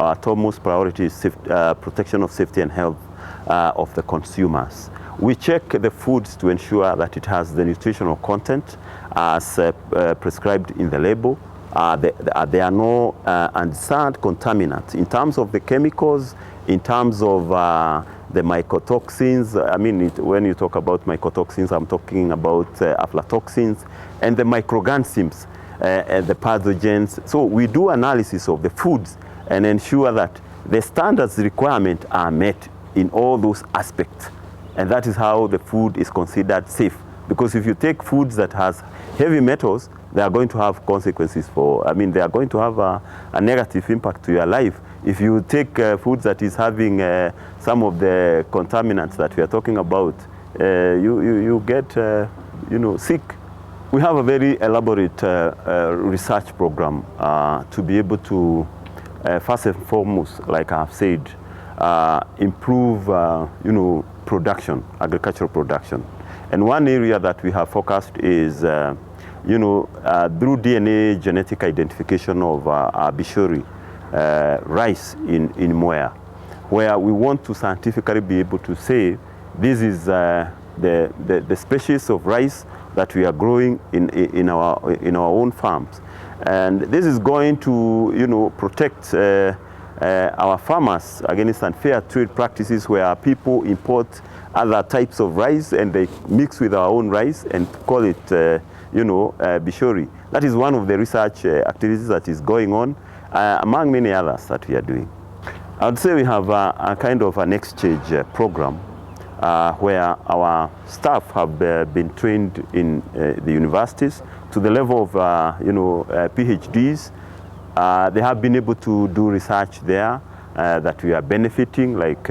our topmost priority is protection of safety and health of the consumers. We check the foods to ensure that it has the nutritional content as prescribed in the label. There are no unsaid contaminants in terms of the chemicals, in terms of the mycotoxins. I mean, when you talk about mycotoxins, I'm talking about aflatoxins and the microorganisms, the pathogens. So we do analysis of the foods and ensure that the standards requirements are met in all those aspects. And that is how the food is considered safe. Because if you take foods that has heavy metals, they are going to have consequences they are going to have a negative impact to your life. If you take foods that is having some of the contaminants that we are talking about, you get sick. We have a very elaborate research program to be able to, first and foremost, like I've said, improve production, agricultural production. And one area that we have focused is through DNA genetic identification of Bishori rice in Mwea, where we want to scientifically be able to say this is the species of rice that we are growing in our own farms. And this is going to protect our farmers against unfair trade practices where people import other types of rice and they mix with our own rice and call it Bishori. That is one of the research activities that is going on, among many others that we are doing. I would say we have a kind of an exchange program where our staff have been trained in the universities to the level of PhDs. They have been able to do research there that we are benefiting, like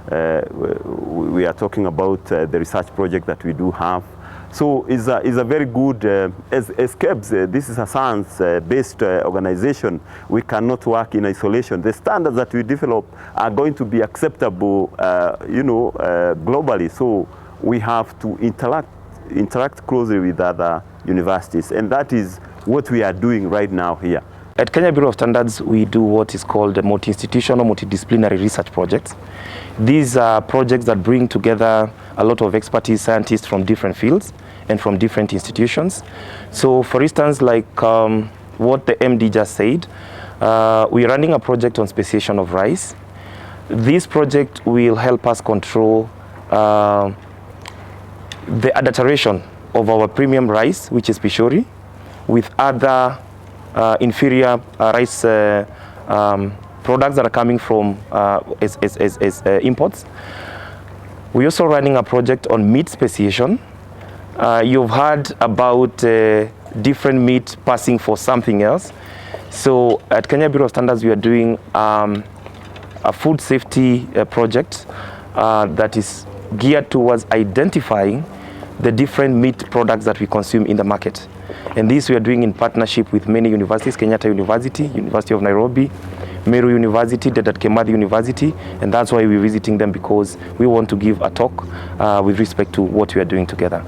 we are talking about the research project that we do have. So it's a very good, as Kebs, this is a science-based organization. We cannot work in isolation. The standards that we develop are going to be acceptable, globally. So we have to interact closely with other universities, and that is what we are doing right now here. At Kenya Bureau of Standards, we do what is called multi-institutional, multidisciplinary research projects. These are projects that bring together a lot of expertise scientists from different fields and from different institutions. So for instance, like what the MD just said, we're running a project on speciation of rice. This project will help us control the adulteration of our premium rice, which is Bishori, with other inferior rice products that are coming from as imports. We're also running a project on meat speciation. You've heard about different meat passing for something else. So at Kenya Bureau of Standards, we are doing a food safety project that is geared towards identifying the different meat products that we consume in the market. And this we are doing in partnership with many universities, Kenyatta University, University of Nairobi, Meru University, Dedan Kimathi University, and that's why we're visiting them, because we want to give a talk with respect to what we are doing together.